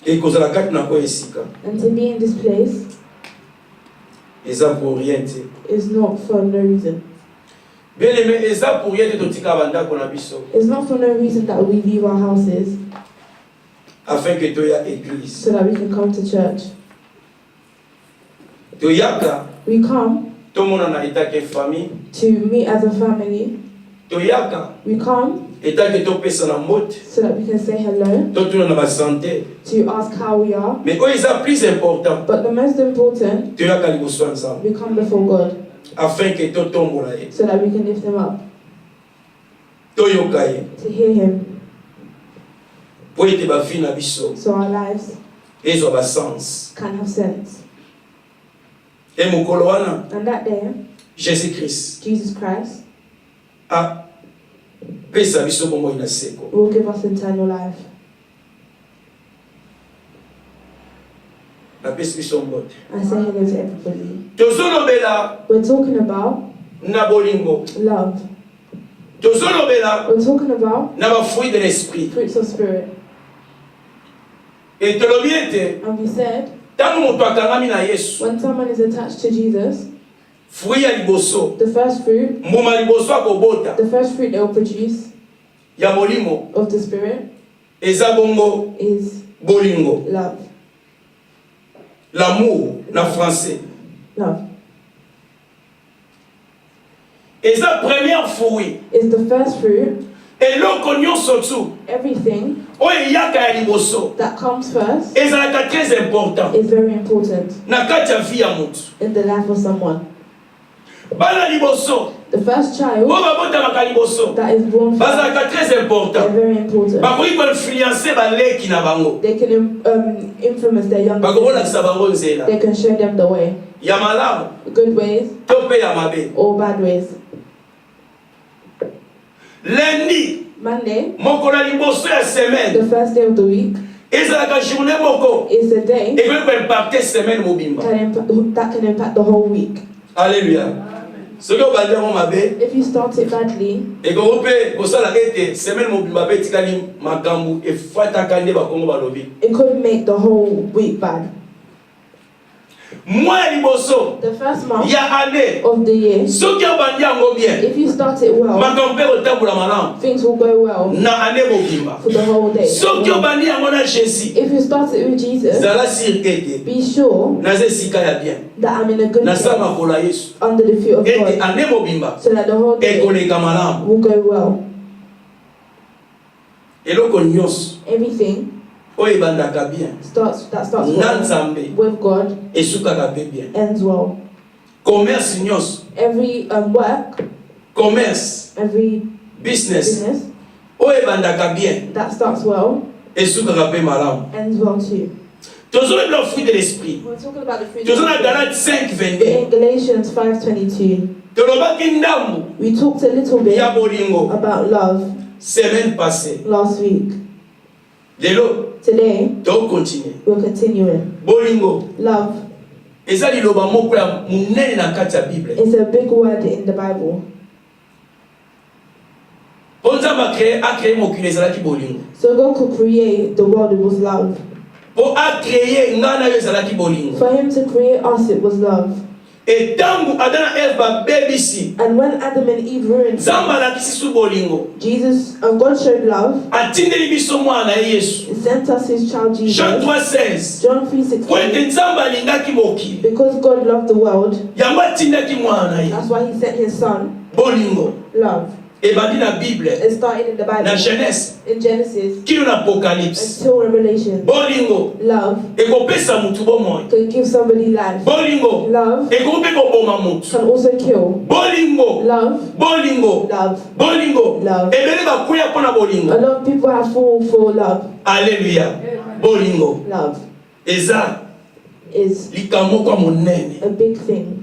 Et cause la carte n'a pas esika. And to be in this place Eza pour rien te. is not for no reason. Bien aimé, eza pour rien te totika banda kona biso. It's not for no reason that we leave our houses Afin que toya église. so that we can come to church. Toyaka. We come Tout le monde en a état que famille. to meet as a family. Toyaka. We come État que ton personne en mode. so that we can say hello, Tout le monde a santé. to ask how we are. Mais où est plus important? But the most important, Toyaka li bosso ensemble. we come before God Afin que tout tombe là. so that we can lift Him up, Toyokaye. to hear Him, Pour être ba vie na biso. so our lives Et so ba sens. can have sense. Et mon wana And that day, Jésus-Christ Jesus Christ a pesa biso bongo ina seko. will give us eternal life. Na pesa biso mbote. I say hello to everybody. Tozolobela We're talking about na bolingo. love. Tozolobela We're talking about na ba fruit de l'esprit. fruits of spirit. Et tolobiete And we said, tango moto akangami na Yesu. when someone is attached to Jesus, Fruit ya liboso. the first fruit, Mbuma liboso akobota. the first fruit they will produce Ya molimo of the spirit eza bongo is bolingo. love. L'amour na français. Love Eza première fruit. is the first fruit. Eloko nyonso tu Everything oyo eyaka ya liboso that comes first ezalaka très important is very important na kati ya vie ya motu. in the life of someone. Bana liboso The first child oyo babotamaka liboso that is born first, bazalaka très they're important. very important. Bakoki koinfluence baleki na bango. They can influence their young Bakoki people. kolakisa bango nzela They can show them the way, ya malamu good ways to mpe ya mabe. or bad ways. Lundi Monday, mokolo ya liboso ya semaine the first day of the week, ezalaka journée moko is a day ekoki koimpacte semaine mobimba. that can impact the whole week. Alléluia. Soki obandi yango mabe If you start it badly, ekoki mpe kosala ete semaine mobimba mpe etikali makambo efataka nde bakongo balobi. it could make the whole week bad. Mois ya liboso The first month ya année of the year, soki obandi yango bien if you start it well, makambo mpe kotambola malamu things will go well na année mobimba. for the whole day. Soki obandi yango na Jésus If you start it with Jesus, zala sur ete be sure naza esika ya bien that I'm in a good nasala place makolo ya Yesu under the feet of ete God, année mobimba so that the whole day ekoleka malamu. will go well. Eloko nyonso Everything oyo ebandaka bien that starts na well Nzambe with God esukaka mpe bien. ends well. Commerce nyonso, Every work, commerce, every business business oyo ebandaka bien that starts well esukaka mpe malamu. ends well too. Tozolobela fruit de l'esprit. We're talking about the fruit. Tozo na Galates 5:22. In Galatians 5:22, Tolobaki ndambu we talked a little bit ya bolingo about love semaine passée. last week. Lelo Today, to continue. we're continuing. Bolingo Love eza liloba moko ya munene na kati ya Bible. is a big word in the Bible. Ponza makre a créé mokili ezalaki bolingo. So God could create the world, it was love. Po a créé ngana yo ezalaki bolingo. For Him to create us, it was love. Et tangu Adam na Eve babebisi And when Adam and Eve ruined, Nzambe alakisi su bolingo. God showed love. Atindeli biso mwana Yesu. He sent us His child Jean Jesus. 3:16. John Po 3:16. ete Nzambe alingaki mokili. Because God loved the world, Yango atindaki mwana ye. that's why He sent His Son. Bolingo. Love. Ebandi na Bible. It started in the Bible, Na Genèse. in Genesis Kino na Apocalypse. until Revelation. Bolingo. Love Ekopesa mutu bomoi. can give somebody life. Bolingo. Love Ekope koboma mutu. can also kill. Bolingo. Love, Bolingo. love. Bolingo. Love. Ebele bakuya pona A bolingo. lot of people have fallen for love. Alléluia. Bolingo. Love Eza is likambo kwa monene a big thing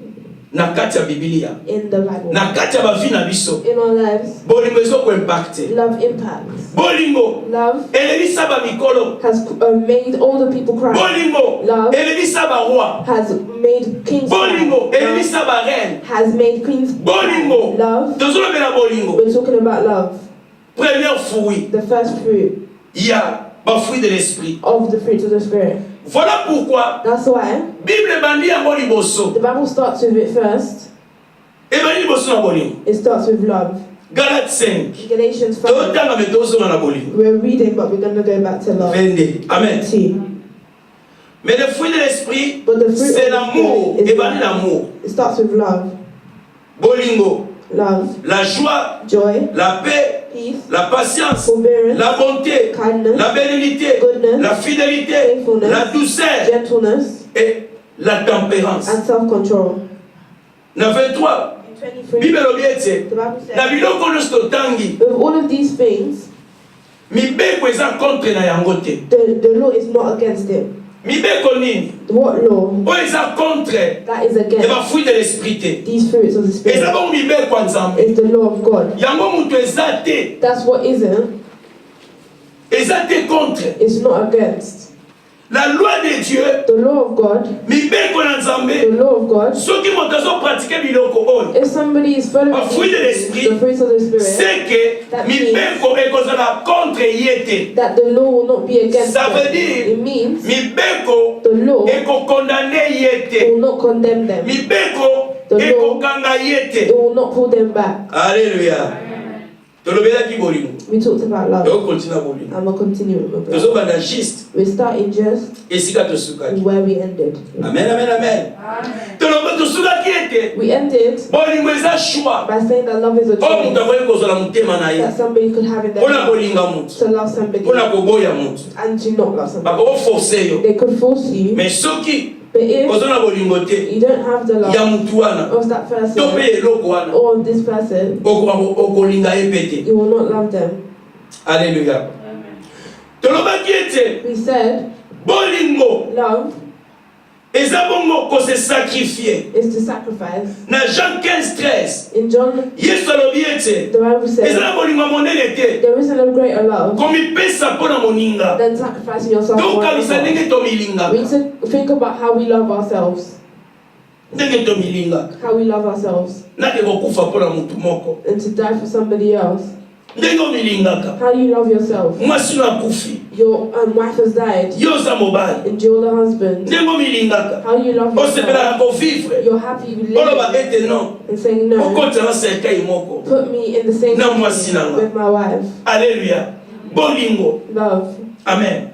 na kati ya Biblia. in the Bible. Na kati ya bavi na biso. In our lives, Bolingo ezoko impacte. love impacts. Bolingo. Love Elelisa ba mikolo. has made all the people cry. Bolingo. Love Elelisa ba roi. has made kings Bolingo. cry. Love Elelisa ba reine. has made queens cry. Bolingo. Love, Tozolobela bolingo. we're talking about love. Première fruit The first fruit ya fruit de l'esprit. of the fruits of the Spirit. Voilà pourquoi That's why Bible bandi yango liboso. the Bible starts with it first. Ebandi liboso na bolingo. It starts with love. Galates 5. In Galatians 5, Totanga metozonga na bolingo. we're reading, but we're going to go back to love. 22. Amen. 2. Mais le fruit de l'esprit, But the fruit c'est of the l'amour. Spirit is Ebandi l'amour. It starts with love. Bolingo. Love, La joie, joy, la paix, peace, la patience, forbearance, la bonté, kindness, la bénignité, goodness, la fidélité, faithfulness, la douceur gentleness, et la tempérance. and self-control. Na 23. In 23, Bible obiete. the Bible Na says, biloko nyonso totangi, with all of these things, mibeko eza contre na yango te. the law is not against it. Mibeko nini? What law? Oyo eza contre That is ya against bafruit de l'esprit te. these fruits of the Eza Spirit. bongo mibeko ya Nzambe. It's the law of God. Yango mutu eza te. That's what isn't. Eza te contre. It's not against. La loi de Dieu, The law of God, mibeko na the Nzambe, law of God. soki moto azopratike biloko oyo, If somebody is following fruit de l'esprit, the fruits of the Spirit, c'est que That means- mibeko ekozala contre ye te. that the law will not be against Ça veut them. dire, It means mibeko the law ekokondane ye te. will not condemn them. Mibeko The law- ekokanga ye It te. will not pull them back. Alléluia. Tolobelaki bolingo. We talked about love. Tokokontina bolingo. And we'll continue with love. Tozobanda juste We're starting just esika tosukaki. where we ended. Amen, amen, amen. Toloba tosukaki ete We ended bolingo eza choix. by saying that love is a Oyo moto choice akoki kozala motema na ye that somebody could have in their mpona heart kolinga moto, to love somebody mpona koboya moto. and to not love somebody. Bakoforce yo. They could force you, Mais soki but if oza na bolingo te you don't have the ya love motu wana of that to person mpe eloko wana, or of this person, okolinga ye mpe te. you will not love them. Alléluia. Tolobaki ete We said bolingo love eza bongo kose sacrifier. is to sacrifice. Na Jean 15:13 In John, Yesu alobi ete the Bible eza says na bolingo monene te there isn't a greater love komipesa mpo na moninga, than sacrificing yourself for tokanisa another. ndenge We tomilingaka, need to think about how we love ourselves. ndenge tomilingaka, How we love ourselves. nake kokufa mpo na motu moko, And to die for somebody else. ndenge omilingaka. How you love yourself. Mwasi no akufi, Your wife has died yo oza mobali, and you're the husband. ndenge omilingaka, How you love yourself. osepelaka kovivre, You're happy with oloba living ete non, and saying no. okota na cercueil moko. Put me in the same Na mwasi na nga. with my wife. Alléluia. Bolingo. Love. Amen.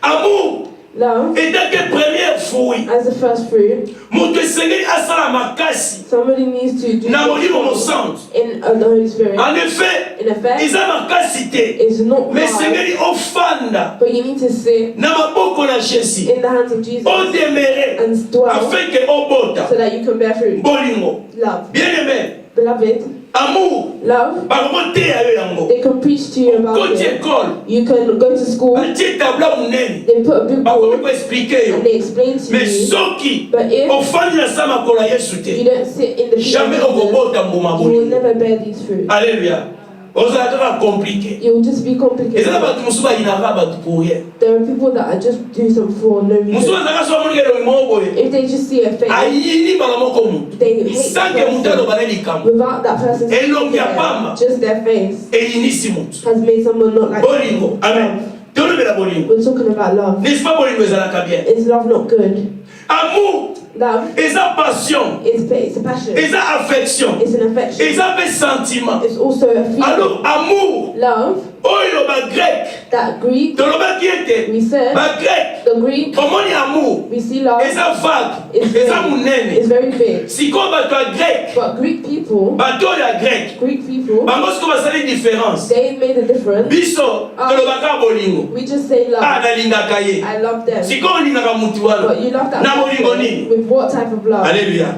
Amour Love etake première fruit. as the first fruit. Moto esengeli asala makasi Somebody needs to do na molimo this mosantu. in the Holy Spirit. En effet, In effect, eza makasi te, it's not mais hard, esengeli ofanda but you need to sit na maboko na Jésus, in the hands of Jesus odemere and dwell afin que obota. so that you can bear fruit. Bolingo. Love. Bien-aimé, Beloved, amour love, bakoteya yo yango. they can preach to you about Koti it. école, You can go to school, batie tableau munene, they put a big bakomi board koexplike yo. and they explain to Mais you. soki But if ofandi na sa makolo ya Yesu you te, don't sit in the feet of jamais Jesus, okobota mbuma you will bolingo. never bear these fruits. Alléluia. Ozala kaka compliqué. It will just be complicated. Ezala bato mosusu bayinaka bato pour rien. There are people that are just doing some for no Mosusu reason. azalaka so amoni elongi moko boye. If they just see a face, Ayini mbala moko mutu. they hate Sanke that mutu person. aloba na likambo. Without that person's Elongi ya pamba. just their face Eyinisi mutu. has made someone not like Bolingo. Amen. Tolobela bolingo. We're talking about love. N'est-ce pas bolingo ezalaka bien? Is love not good? Amour, Love eza passion, it's a passion. eza affection, It's an affection. eza pe sentiment. It's also a feeling. Alors amour, Love, oyo ba grec, that Greek, tolobaki ete we said, ba grec, the Greek, omoni amour, we see love eza vague, is eza munene. very big. Sikoyo bato ya grec, But Greek people, bato oyo ya grec, Greek people, bango sikoyo basali différence. they made a difference. Biso tolobaka bolingo, We just say love. nalingaka ye. I love them. Sikoyo olingaka mutu wana, But you love that na bolingo person nini? with what type of love? Alléluia.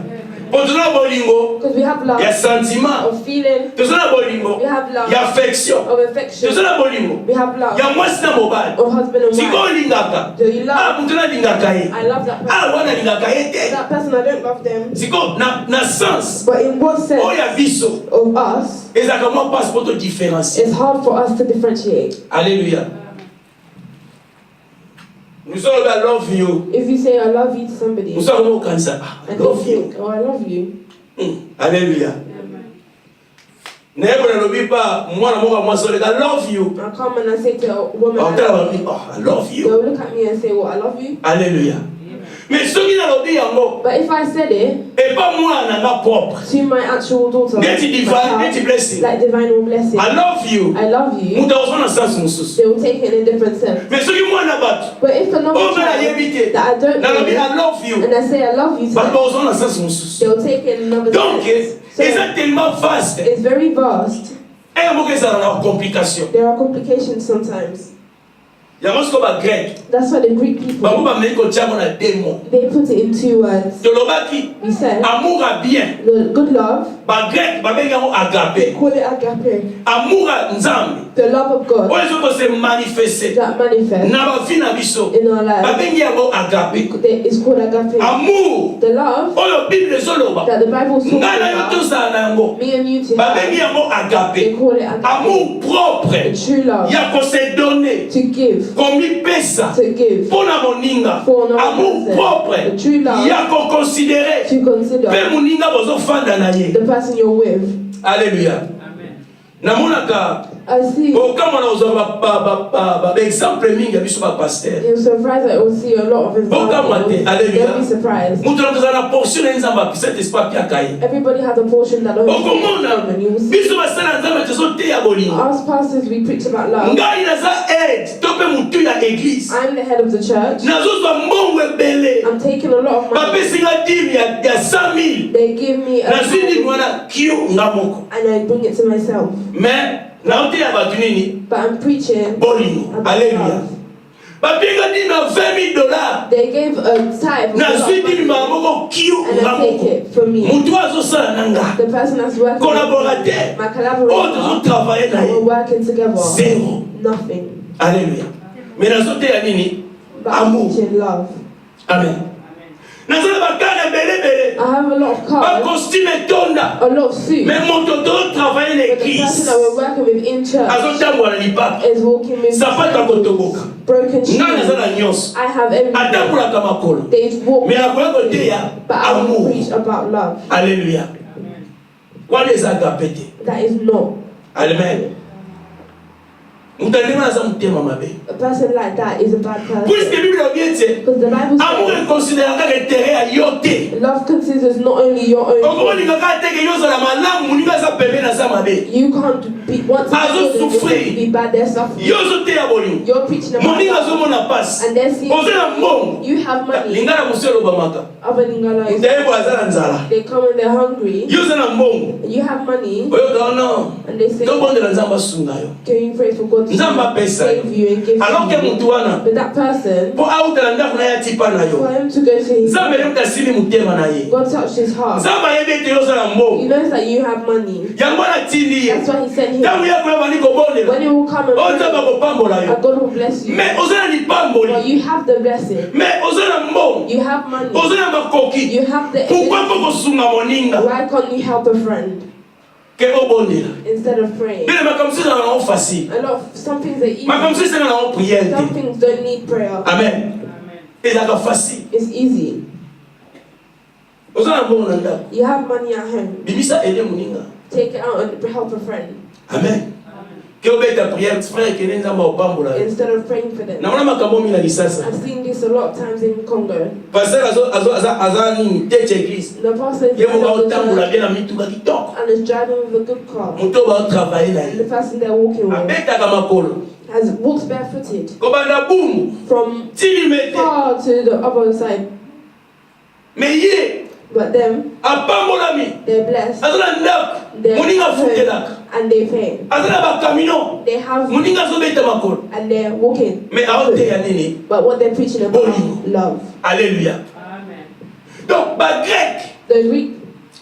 Po tozala bolingo Because we have love ya sentiment, of feeling, tozala bolingo we have love ya affection, of affection, tozala bolingo we have love ya mwasi na mobali. of husband and Sikoyo wife. olingaka, Do you love? mutu nalingaka ye. I love that person. Wana alingaka ye te. That person, I don't love them. Sikoyo na sens But in what sense oyo ya biso of us, ezalaka mwa passe po todifférencier. it's hard for us to differentiate. Alléluia. Nous sommes là, I love you. If you say I love you to somebody, Nous sommes au cancer. I and love they you. think, oh, I love you. Alléluia. I love you. I come and I say to a woman, I love you. they'll look at me and say, well, I love you. Hallelujah. Mais ce qui a dit yango, But if I said it et pas moi nanga propre. to my actual daughter, Get it divine, my get it child, blessing. like divine will blessing, I love you. I love you, Muta osona sens mususu. they will take it in a different sense. Mais ce qui moi na bat. But if another Oh, child mais that I don't na know, lobi I love you. and I say I love you to But them, osona sens mususu. they will take it in another Donc, sense. So c'est tellement vaste. it's very vast. Et mo que ça na complication. There are complications sometimes. Yango sko ba grec. That's why the Greek Ba people, mo meko tiamo na démon. they put it in 2 words. Tolobaki We said, amour à bien. the good love, Ba grec ba benga mo agape. call it agape. Amour à nzambe. The love of God Oyo ko se manifester. that manifests Na ba vie na biso. in our Ba lives. bengi yango agape. It's called agape. Amour. The love Oyo Bible ezoloba. that the Bible talks Nga na yo about, tosala na yango. me and you to Ba have, bengi yango they agape. call it agape. Amour propre. The true love, Ya ko se donner. to give, Komi pesa. to give, Pona moninga. for another Amour person. propre. The true love, Ya ko considérer. to consider Pe moninga bozo fanda na ye. the person you're with. Alléluia. Namonaka I see. okama na ozwa ba exemple mingi ya biso ba pasteur. You're surprised that you'll see a lot of examples. Hallelujah. Don't be surprised. Mutu na na portion ya nzamba cet esprit pia kai. Everybody has a portion that only Okomona and you will see. biso basala nzamba tezo te ya bolingo. Us pastors, we preach about love. Ngai naza aide to pe mutu ya église. I'm the head of the church. Nazozwa mbongo ebele. I'm taking a lot of Ba money. pesinga dîme ya 100,000. They give me a Nazidi mwana kiyo ngamoko. and I bring it to myself. Mais na ote ya batu nini? But I'm preaching Bolingo. about Alléluia. love. Ba pinga dîme na $20,000. They gave a tithe of a Na lot of swidi money, maboko kiyo and I take ngamoko. it for me. Mutu azosala nanga. The person that's working with Collaborateur. me, my Oh, collaborator, tozo travailler na we're ye. working together. Zero. Nothing. Alléluia. Mais nazote ya nini? But I'm Amour. preaching love. Amen. Nazala bakana bele. I have a lot of Ba cars, costume tonda. a lot of suits. Mais moto to travailler na But the person église. that we're working with in church Azotambola lipa. is walking with Sapata kotoboka. broken shoes. Nga nazala nyonso. I have everything. Atambola makolo. They walk, Mais akoya kote ya but I will amour. preach about love. Alléluia. Wana eza agape te. That is not. Amen. Mutalema za mutema mabe. A person like that is a bad Puisque person. Bible obiete. Because the Bible Amour says est considéré comme intérêt à yote. love considers not only your own. Okomoninga ka teke yozala malamu muninga za pembe na za mabe. You can't be once Azo you souffrir. be bad, they're suffering. Yozo te ya bolingo. You're preaching about Moninga love, azomona passe. and they're seeing Ozela mbongo. you have money. Lingana muselo bamaka. Other Lingala is Mutayebo azala nzala. they come and they're hungry. Yozela mbongo. You have money, Oyo kaona. and they say, Tobondela nzamba sunga yo. can you pray for God to Nzamba pesa yo. save you and give Alors que you? mutu wana. But that person, Po autala ndako na ya tipa na for yo. him to go to his, Nzambe leo tasili mutema na ye. God touched his heart. Nzamba yebe te yozala He mbongo. knows that you have money. Yango na tindi ye. That's why he sent him. Tangu ya kwa bani kobondela. When he will come and O pray, nzamba kopambola yo. and God will bless you. Mais ozala But lipamboli. you have the blessing. Mais ozala mbongo. You have money. Ozala makoki. You have the Pourquoi ability. pas kosunga moninga? Why can't you help a friend Ke obondela. instead of praying? Bile makamsi na na facile. A lot of some things are easy. Makamsi na na prière. Some things don't need prayer. Amen. Ezaka facile. It's easy. Ozala mbongo na ndako. You have money at home. Bimisa ede moninga. Take it out and help a friend Amen. Ke obeta prière frère ke nzamba opambola yo. instead of praying for them. Naona makambo mingi na kisasa. I've seen this a lot of times in Congo. Pasteur azani teche église. The pastor is Ye mo ba in the otambola church bien na mituka kitoko. and is driving with a good car. Muto ba travailler na And the ye. person they're walking with Abeta kama makolo. has walked barefooted Kobanda boum. from Tili mete. far to the other side. Mais ye But them, apambola mi. they're blessed. Azala ndako. They're Moninga at home futelaka. and they pay. Azala ba camion. They have Moninga zobeta makolo. and they're walking. Mais aote ya nini? But what they're preaching about Bolingo. love. Alléluia. Donc ba grec The Greek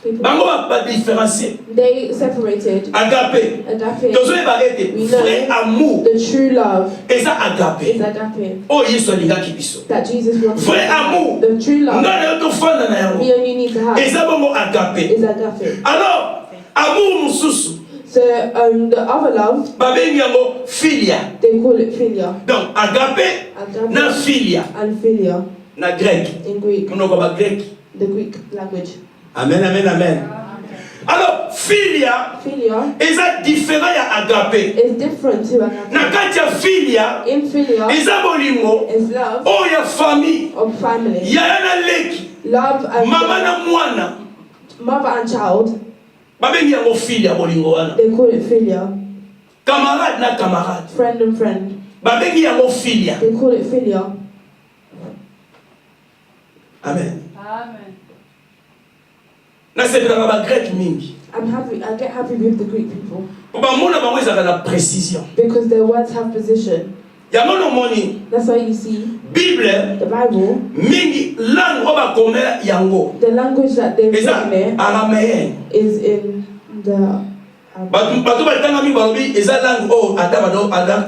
people, bango ba différencier. they separated Agape. agape. Tozoe ba ete We know vrai amour. the true love Eza is agape. agape. Oh Yesu alingaki biso. That Jesus wants. Vrai amour. The true love Nga na yo tofanda na yango. we only need to have Eza bongo agape. is agape. Alors, amour mususu. So the other love, Babengi yango philia. they call it philia. Donc agape na Agape philia and philia na grec. in Greek, Munoko ba grec. the Greek language. Amen, amen, amen. Alors, philia Philia eza différent ya agape. is different to agape. Na kati ya filia In philia eza bolingo is love oyo ya famille, of family. yaya na leki, Love and mama na mwana, mother and child. babengi yango filia bolingo wana. They call it philia. Camarade na camarade, Friend and friend. babengi yango filia. They call it philia. Amen. Amen. Nasepelaka ba grec mingi. I get happy with the Greek people Po bamona bango ezalaka na précision. because their words have precision. Yango nomoni That's why you see Bible the Bible, mingi langue oyo bakomela yango the language that they've eza written there araméen. is in the Bato batanga mingi balobi eza langue oyo Adam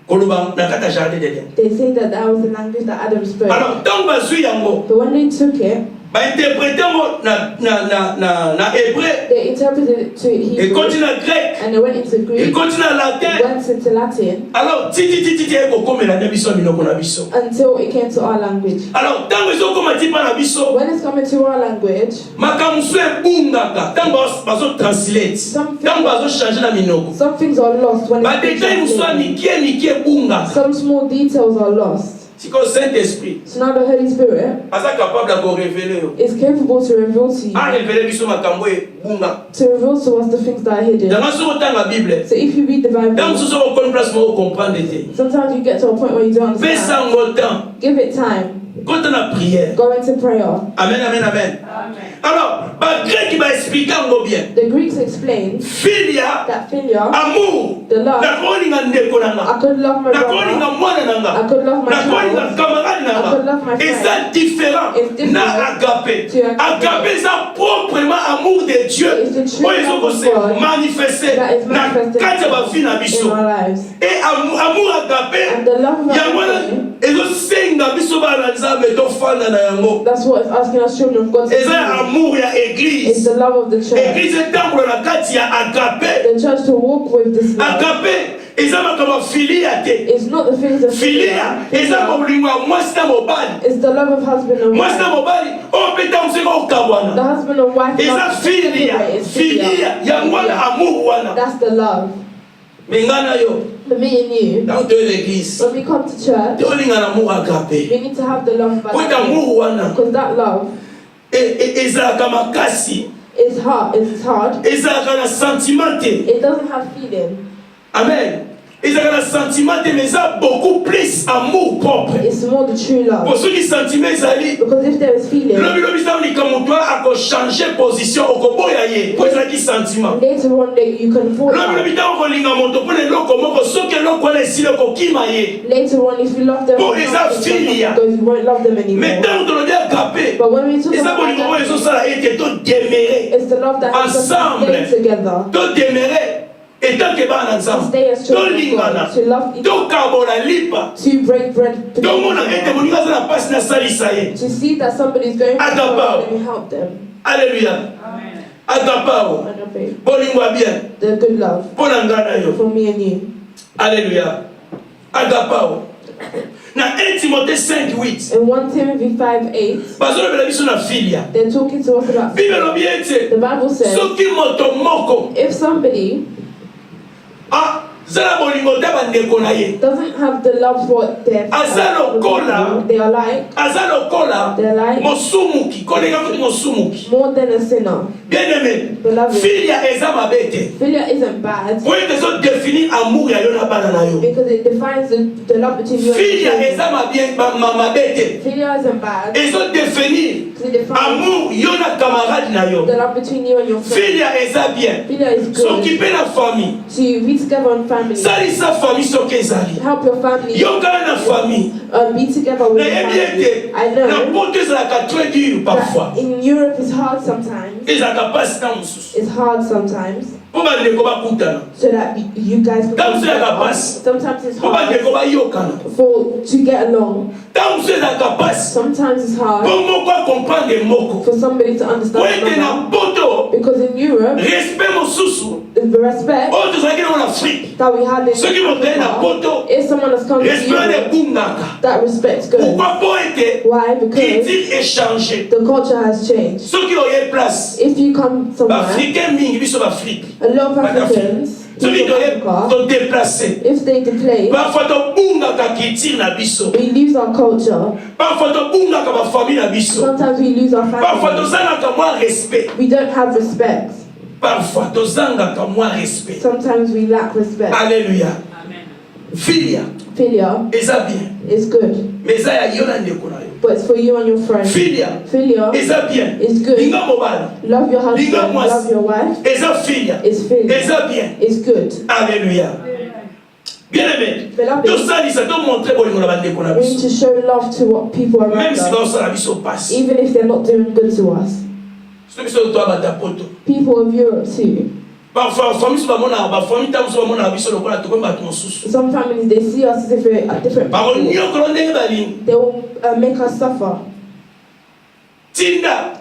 koloba na kati ya jardin d'Eden. they say that was the language that Adam spoke. Alors ntango bazwi yango But when they took it, bainterprete yango na hébreu, they interpreted it to Hebrew ekoti na grec, and they went into Greek, ekoti na latin. went into Latin Alors titi ekokomela na biso minoko na biso. until it came to our language. Alors ntango ezokoma ti mpa na biso When it's coming to our language, makambo so ebungaka ntango bazotranslate, ntango bazochange na minoko, some things are lost when it's being badetail mosusu ya translated. mike ebungaka. Some small details are lost. sikoyo saint esprit So now the Holy Spirit aza capable ya korevele yo, is capable to reveal to you, arevele biso makambo ebunga. to reveal to us the things that are hidden. yango soki otanga bible So if you read the ntango Bible, mosusu okoni place moko comprendre te, sometimes you get to a point where you don't understand. pesango temps, Give it time. kota na prière. Go into prayer. Amen, amen, amen. Amen. Alors bagreki baexplike yango bien. The Greeks explain Filia, that philia, amour, the love, nakolinga ndeko nanga, I could love my nakolinga brother, mwana nanga, I could love my nakolinga child, camarade I could love nanga, my eza friend. différent It's different na agape. to agape. Agape eza proprement amour de Dieu It's the true oyo love of ezokose God manifeste that is na manifested kati ya bavi na in biso. our lives. Et amour agape And the love of yango wana agape, ezosenga biso bana nzambe tofanda na yango. that's what it's asking us children of God to Eza ya do. amour ya It's église. the love of the church. Église etambola na kati ya agape. The church to walk with this love. Agape eza makambo ya filia te. It's not the things of Filia eza molingo ya mwasi na mobali, It's the love of husband and mwasi na wife. mobali oyo mpe ntango soki The okabwana husband and wife eza love filia. is philia. Filia yango wana amour wana That's the love. menga na yo For me and you, ntango toye l'église when we come to church, tolinga na amour agape. we need to have the love of po ete agape. amour wana Because that love ezalaka makasi, is hard. It's hard. ezalaka na sentiment te. It doesn't have feeling. Amen. ezalaka na sentiment te, mais eza beaucoup plus amour propre. It's more the true Po love. soki sentiment ezali Because if there is feeling, lobi sa olika moto akochange position okoboya ye po ezalaki sentiment. later on that you can fall out. lobi ntango okolinga moto mpona eloko moko soki eloko wana esili okokima ye. Later on, if you love them, Bon, you it's can't a think of them philia. because you won't love them Mais anymore. ntango tolobi agape But when we talk eza about bolingo oyo agape, ezosala ete todemere, it's the love that helps us to Ensemble. stay together, todemere etanke bana to nzambe, stay as children of tolingana, God, to love each other, tokabola lipa, to break bread tomona ete together, moninga aza na mpasi nasalisa ye. to see that somebody is going through Agape. something, let me help them. Alleluya. Amen. Agapao Agape. bolingo ya bien The good love mpo na ngai na yo. for me and you. Alleluya. Agapao na 1 Timothée 5:8 In 1 Timothy 5:8, bazolobela biso na filia. they're talking to us about Bible elobi ete the Bible says, soki moto moko if somebody zala bolingo te bandeko na ye, doesn't have the love for their Aza lokola. they are like aza lokola They're like- mosumuki, koleka futi mosumuki. more than a sinner. Bien aimé, Beloved. filia eza mabe te. Philia isn't bad Po ete ezodéfinir amour ya yo na bana na yo. because it defines the love between you and Filia your eza mabe te. Philia isn't bad Ezodéfinir because it defines amour yo na camarade na yo. the love between you and your friend. Filia eza bien. Philia is Soki good mpe na famille, to be together on family, salisa famille soki ezali. help your family, Yokana na famille. be together with your Nayebi family. ete I na know poto ezalaka très dur parfois. that in Europe it's hard sometimes. Ezalaka mpasi na mosusu. It's hard sometimes Po bandeko bakutana. so that you guys can That come was like a together. bus. Sometimes it's Po hard bandeko bayokana. to get along. Ntango mosusu ezalaka mpasi. Sometimes it's hard Po moko akomprendre moko. for somebody to Po understand ete another. na poto Because in Europe, respect mosusu the The respect Oh, tu sais en Afrique. that we had in Ceux qui m'ont donné la photo, if someone has come to respect you, des Bungaka. that respect's good. Pourquoi pas été Why? Because culture échangée. the culture has changed. Ceux qui ont eu place, If you come somewhere, Africains mingi, ils sont Afrique. a lot of Africans, Ceux qui people from Africa, sont déplacés. if they déplace, Parfois, tu bungaka culture na biso. we lose our culture. Parfois, tu bungaka ma famille na biso. Sometimes we lose our Parfois, tu family. zangaka moins respect. We don't have respect. Parfois, tu zangaka moins respect. Sometimes we lack respect. Alléluia. Filia, Philia eza bien. is good, Mais eza ya yo na ndeko na yo. but it's for you and your friend. Filia, Philia eza bien. is good. Linga mobali. Love your husband, Linga mwasi. love your wife. Eza filia. Is philia. Eza bien. Is good. Alléluia. Bien aimé. Beloved, Tout ça, ça te montrer bolingo na bandeko na we need biso. to show love to what people Même around si us, baosala biso passe. even if they're not doing good to us. Soki biso to abata poto. People of Europe too. Parfois, famille so bamona ba famille tam so bamona biso lokola to komba to mosusu. Some families, they see us as if we're a different Par people. nyoko ndenge balingi. They will make us suffer. Tinda.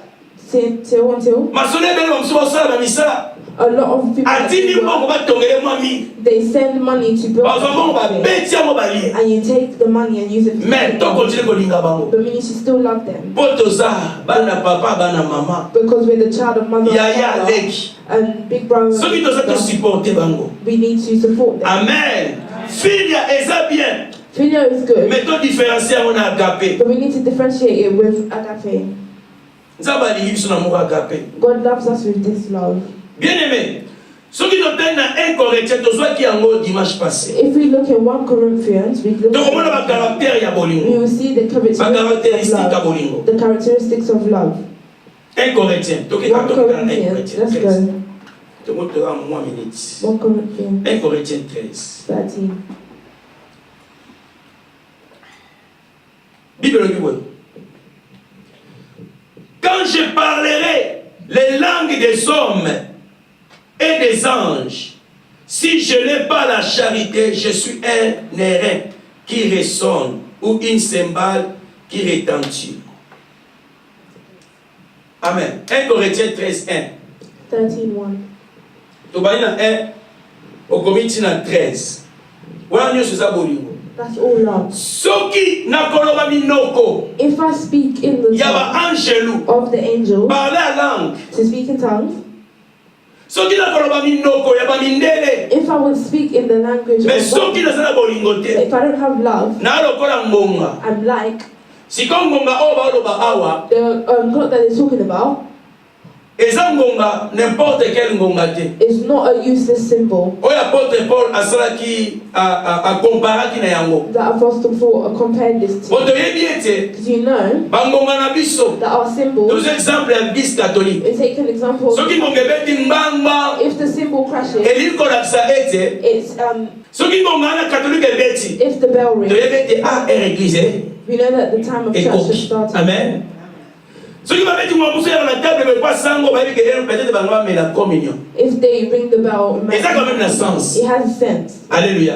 Until Masole bele bamso basala ba misala. a lot of people, Atindi mbongo batongele mwami. they send money to build Bazo mbongo ba something, betia mo bali. and you take the money and use it for Mais to something else. continue kolinga bango. But we need to still love them Poto za bana papa bana mama. because we're the child of mother and Yaya father, leki. and big brother and Soki big to za to sister. supporter bango. We need to support them. Amen. Filia eza bien. Philia is good, Mais to différencier on a agape. but we need to differentiate it with agape. Nzamba alingi biso na moko agape. God loves us with this love. Bien aimé. Soki totali na 1 Corinthiens tozwaki yango dimanche passé. If we look at 1 Corinthians, we look Tokomona ba at, caractère ya we bolingo. will see the Ba caractéristique ya characteristics of love. bolingo. The characteristics of love. 1 Corinthiens. Toki 1 ka 1 Corinthians, let's Corinthiens. go. Tomo to am moi minute. 1 Corinthians 1 Corinthiens 13. 13. Bible dit oui. Quand je parlerai les langues des hommes et des anges, si je n'ai pas la charité, je suis un airain qui résonne ou une cymbale qui retentit. Amen. 1 Corinthiens 13, 1. 13:1. Tu vas dans 1, au comité na 13. Voilà, nous sommes à Bolingo. That's all love. Soki na koloba minoko, If I speak in the yaba tongue angelou, of the angel, parler à langue. to speak in tongues, Soki na koloba minoko, yaba mindele. if I would speak in the language Mais of soki God, na sala bolingo but te, if I don't have love, na lokola ngonga. I'm like Siko ngonga o ba loba awa, the God that they're talking about eza ngonga n'importe quel ngonga te. is not a useless symbol Oyo apôtre Paul asalaki a comparaki na yango. that Apostle Paul compared this to. Oto yebi ete Because you know bangonga na biso. that our symbol, Deux exemples ya Église catholique. we take an example, Soki ngonga ebeti mbangba, if the symbol crashes, eli kolakisa ete it's soki ngonga na catholique ebeti. if the bell rings, Toyebi ete ere église we know that the time of church has ekoki. started. Amen. Soki babeti ngwa muso ya na table be kwa sango ba yebi ke peut-être bango ba mela communion. If they ring the bell, Et ça quand même na sens. it has sense. Alléluia.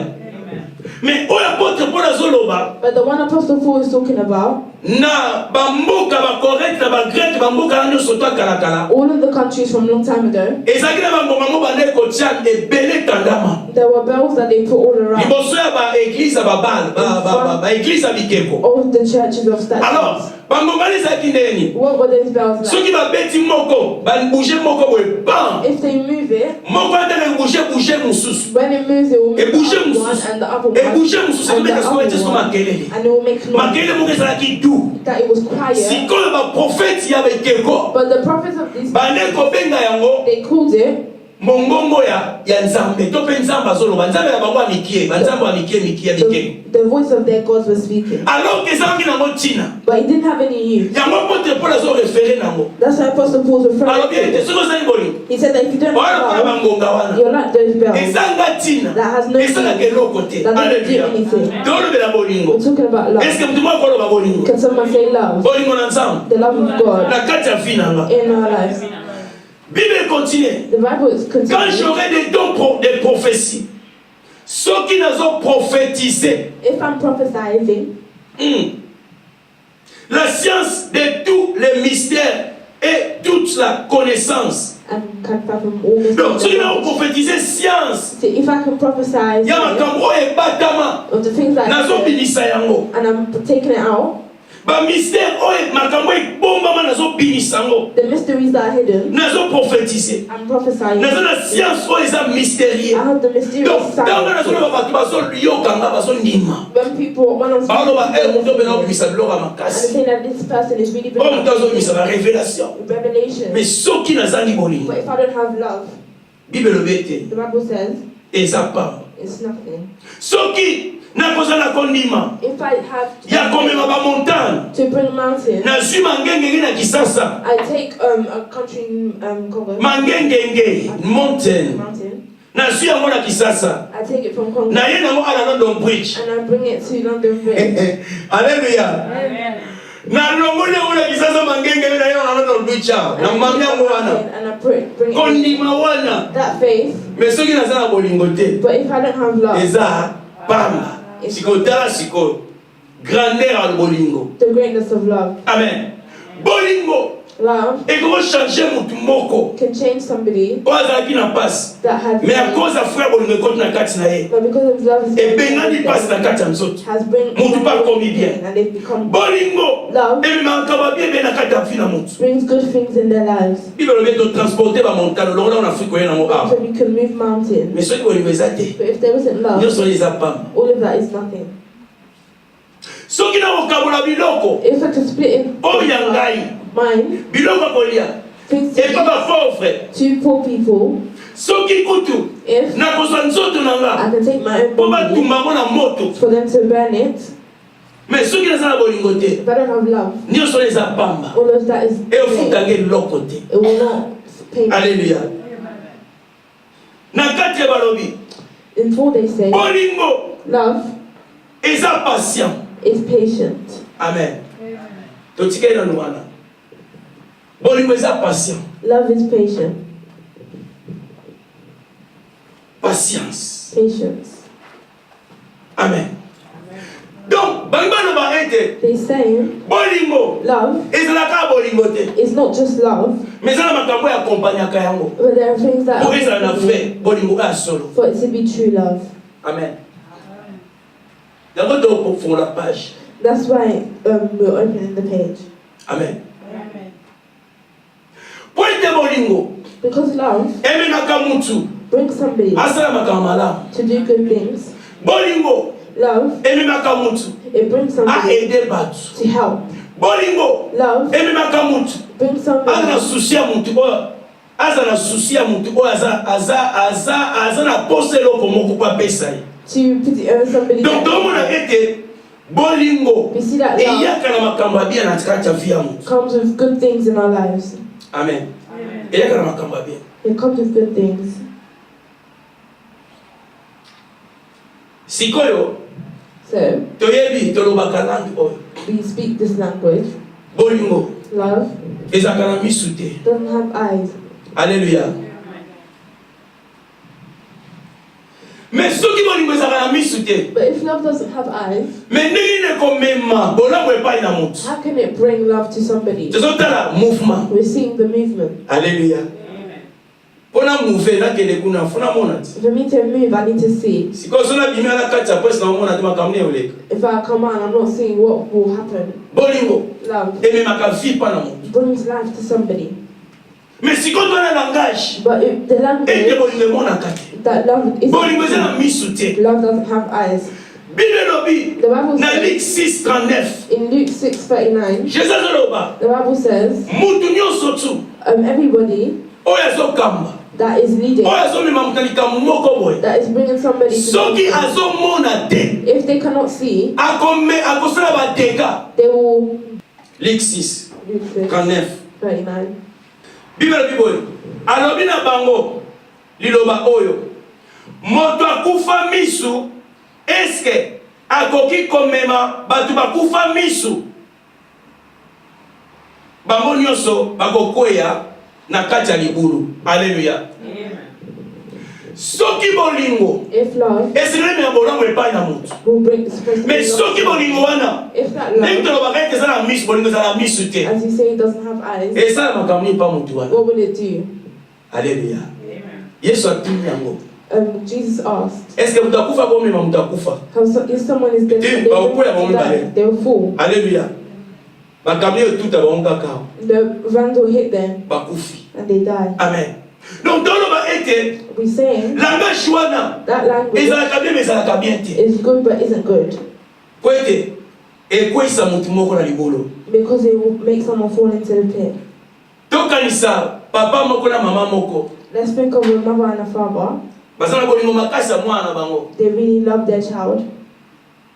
Mais oyo apôtre Paul azoloba But the one Apostle Paul is talking about, na bamboka ba correct na ba grec bamboka na nyonso to kala all of the countries from a long time ago, ezalaki na bangoma mo bande kotia ebele tandama there were bells that they put all around liboso ya ba église ya babal ba église ya bikeko. all of the churches of Alors statues. bangoma ezalaki ndeni What were those bells like? soki babeti moko babouge moko boye bam If they move it, moko atala bouge mosusu when it moves, it will move ebouge the upper one mosusu and the upper one ebouge mosusu and the ekomeka sikoyo ete so upper one, makelele and it will make noise. makelele moko ezalaki du That it was quiet. sikoyo baprofete ya bikeko But the prophets of this, bande kobenga yango they called it mongongo ya nzambe to mpe nzambe azoloba nzambe na bango ya mikie banzambe ya mikie ya bikeko the voice of their gods was speaking. alors ke ezalaki nango ntina But it didn't have any use. yango mpote Paul azorefere nango That's why Apostle Paul's referring alobi to ete it. soki ozali bolingo He said that if you don't oyo lokola have love, bangonga wana you're like those bells. ezanga ntina That has no esalaka meaning. eloko te That doesn't do alleluya anything. toolobela bolingo We're talking about love. eske mutu moko oloba bolingo Can someone say love? bolingo na nzambe The love of God na kati ya vi nanga in our lives. bible continue The Bible is quand continuing. j'aurai des dons de prophétie soki nazoprophétise If I'm prophesying, la science de tous les mystères et toute la connaissance and can fathom all the Donc, si things. nous prophétiser science, So if I can prophesy il y a makambo et batama, of the things that nazo I said, binisa yango. and I'm taking it out, Ba mystère oye makambo e bomba nazo binisa yango. the mysteries that are hidden, Nazo prophétiser. I'm prophesying. Nazo na science oye eza I mystérieux. have the mysterious Donc, tango nazo side. na bato bazo yokanga bazo ndima. When people, when I'm Bazo ba speaking, muto bena obimisa biloko ya and they makasi. say that this person is really Oyo muto azo brilliant, obimisa ba révélation. revelation. Mais soki nazangi bolingo, But if I don't have love, Bible lobi ete the Bible says eza pamba. it's nothing. Soki nakozala kondima If I have ya komema ba montagne, to bring mountains, nazwi mangengenge na Kisasa. I take a country Congo Mangengenge mountain. mountain. Nazwi yango na Kisasa. I take it from Congo Na ye nango ala London Bridge. and I bring it to London Bridge. Alléluia. Na longoli yango na Kisasa mangengenge na ye na London Bridge. Na mami yango wana. And I bring it Kondima wana. that faith. Mais soki nazala bolingo te, But if I don't have love, eza pamba. Sikotala siko. Grandeur ya bolingo. the greatness of love, Amen. Bolingo love eko changer mutu moko. can change somebody O azalaki na passe. that had Mais à faith, cause ya frère bolingo ekoti na kati na ye. but because of love Ebengani passe na kati ya nzoto. has bring Mutu pa komi bien. and they've become Bolingo love ebimaka ba bien na kati ya vie na mutu. brings good things in their lives. Bible lobi to transporter ba montagne longola na Afrique oyena ngo ah. So we can move mountains. Mais soki bolingo eza te, But if there isn't love, nyonso eza pamba. all of that is nothing. Soki na kokabola biloko If I could split in oyo ya ngai, mine, biloko ya kolia things to epa eat ba pauvre. to poor people, Soki kutu if nakozwa nzoto na nga I can take my own mpo body batumba ngo na moto. for them to burn it, Mais soki naza na bolingo te, if I don't have love, nyonso eza pamba. all of that is Efutange eloko te. it will not pay. Alléluia. Na kati ya balobi, In full they say, bolingo love eza patient. is patient. Amen. Totikeli na wana. Bolingo eza patient. Love is patient. Patience. Patience. Amen. Donc, bangano ba ete They say bolingo love ezalaka bolingo te. is not just love, Mais ezala makambo ya akompanyaka yango. but there are things that Po ezala na are vrai bolingo ya solo. for it to be true love. Amen. Yango to kofungola page. That's why we're opening the page. Amen. Po ete bolingo Because love emenaka mutu brings somebody asala makambo malamu. to do good things. Bolingo Love, ememaka mutu it brings somebody aide bato. to help. Bolingo Love ememaka mutu brings aza na somebody susi ya mutu oyo aza na susi ya mutu oyo aza na posa eloko moko po apesa ye. to put somebody Donc tomona ete bolingo we see that love eyaka na makambo ya bien na kati ya vie ya mutu. comes with good things in our lives. Amen. Eyaka na makambo ya bien. It comes with good things. Sikoyo So toyebi tolobaka langue oyo. we speak this language. Bolingo Love ezalaka na misu te. doesn't have eyes. Alléluia. Mais soki bolingo ezalaka na misu te, But if love doesn't have eyes, mais ndenge nini ekomema bolamu epai na mutu? how can it bring love to somebody? Tozotala mouvement. We're seeing the movement. Alléluia. Pona mouve nakende kuna funa mona ti. For me to move, I need to see. Sikoyo so nabimi ala kati ya pwesi na mona te makambo ne oleka. If I come on, I'm not seeing what will happen. Bolingo Love ememaka vie pa na mutu. brings life to somebody. Mais sikoyo tona langage But if the ete language bolingo emonaka te. that love is, Bolingo eza na misu te. love doesn't have eyes. Bible elobi The Bible na Luc says 6:39. in Luke 6:39, Jésus azoloba the Bible says, mutu nyonso tu everybody oyo azokamba that is leading, oyo azomema moto na likambo moko boye that is bringing somebody to soki the azomona te if they cannot see, akosala badega. they will. Luc 6 Luke 39. 6:39. Bible elobi boye alobi na bango liloba oyo moto akufa misu eske akoki komema bato bakufa misu bango nyonso bakokweya na kati ya libulu. Alléluia. Soki bolingo If love esengeli ya bolamu epai na mutu, will bring supposed to mais bring soki love. bolingo wana If that ndenge love, tolobaka ete eza na misu, bolingo eza na misu te, as you say, doesn't have eyes, esala makambo nini pa mutu wana? what will it do? Alléluia. Yesu atuni yango. Jesus asked, Est-ce que mutakufa kwa mema mutakufa? if someone is dead, Dieu, they bah, will pourquoi ils vont die. They will fall. Alléluia. Makamio tout a bon kakao. The vans will hit them Bakufi. and they die. Amen. Donc dans le bas était We saying langage wana. that language Ezalaka bien mais ezalaka bien te. is good but isn't good Po ete ekwesa mutu moko na libolo. because it will make someone fall into the pit. Tokanisa papa moko na mama moko. Let's think of a mother and a father. Bazana bolingo makasi ya mwana bango. They really love their child.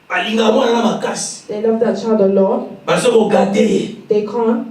Balinga mwana na makasi. They love that child a lot. Bazo ko gade. They can't.